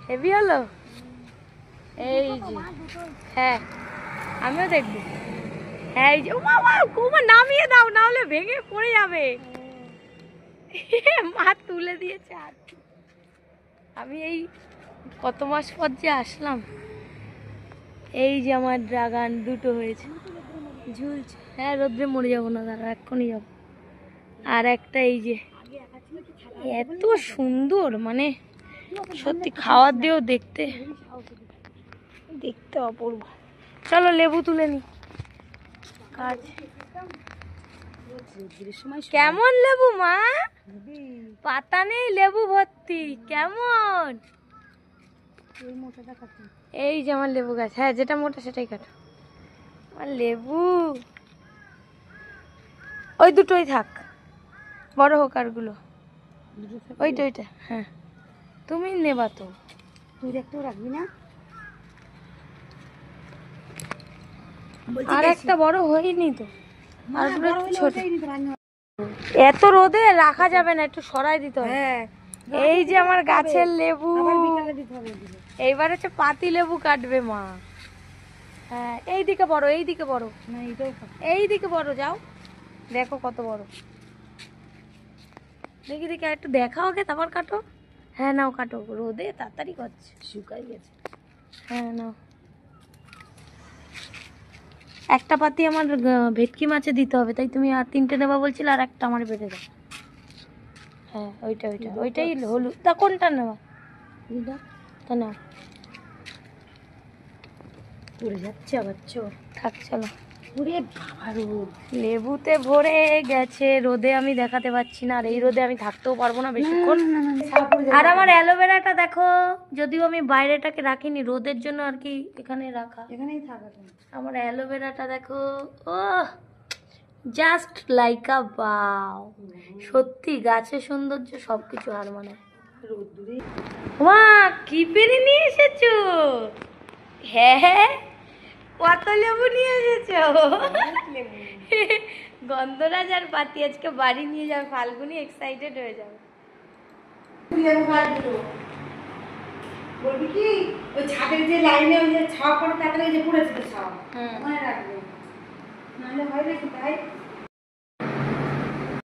Heavy হলো। এই যে হ্যাঁ আমিও দেখবো। হ্যাঁ এই যে মা নামিয়ে দাও, না হলে ভেঙে পড়ে যাবে। মা তুলে দিয়েছে। আর আমি এই কত মাস পর যে আসলাম। এই যে আমার ড্রাগন দুটো হয়েছে, ঝুলছে। হ্যাঁ রোদ্রে মরে যাবো না, দাঁড়া এক্ষুনি যাবো। আর একটা এই যে এত সুন্দর, মানে সত্যি খাওয়ার দিয়েও দেখতে দেখতে অপূর্ব। চলো লেবু তুলে নি। কাজ কেমন লেবু মা? পাতা নেই, লেবু ভর্তি। কেমন? এই যে আমার লেবু গাছ। হ্যাঁ যেটা মোটা সেটাই কাটো। আমার লেবু ওই দুটোই থাক, বড় হোক আর গুলো। ওইটা ওইটা হ্যাঁ তুমি নেবা তো, তুই একটু রাখবি না? আর একটা বড় হয়নি তো, আর ছোট। এত রোদে রাখা যাবে না, একটু সরাই দিতে হবে। এই যে আমার গাছের লেবু, এইবার হচ্ছে পাতি লেবু কাটবে মা। হ্যাঁ এইদিকে বড়, এইদিকে বড়, এইদিকে বড়। যাও দেখো কত বড়। দেখি দেখি একটু দেখাও গে, তারপর কাটো। হ্যাঁ নাও কাটো, রোদে তাড়াতাড়ি করছে, শুকাই গেছে। হ্যাঁ নাও। একটা পাতি আমার ভেটকি মাছে দিতে হবে, তাই তুমি আর 3টে নেবা বলছিলে, আর একটা আমার বেড়ে দাও। হ্যাঁ ওইটা ওইটা ওইটাই হলুদ। তা কোনটা নেবা? তা নাও। পড়ে যাচ্ছে আবার, চোর থাক। চলো। লেবুতে ভরে গেছে, রোদে আমি দেখাতে পাচ্ছি না, আর এই রোদে আমি থাকতেও পারবো না বেশিক্ষণ। আর আমার অ্যালোভেরাটা দেখো, যদিও আমি বাইরেটাকে রাখিনি রোদের জন্য আর কি, এখানে রাখা, এখানেই থাকা। আমার অ্যালোভেরাটা দেখো, ও জাস্ট লাইক আ বাও। সত্যি গাছের সৌন্দর্য সবকিছু হার মানে। মা কি পেরে নিয়ে এসেছো? হ্যাঁ কত লেবু নিয়ে এসেছো? গন্ধরাজ আর পাতি আজকে বাড়ি নিয়ে যাবে, ফাল্গুনি এক্সাইটেড হয়ে যাবে। বলবি কি ওই ছাদের যে লাইনে ওই যে ছাওয়া পড়ে থাকলে যে পড়েছে তো ছাওয়া, মনে রাখবে, নাহলে হয় নাকি তাই।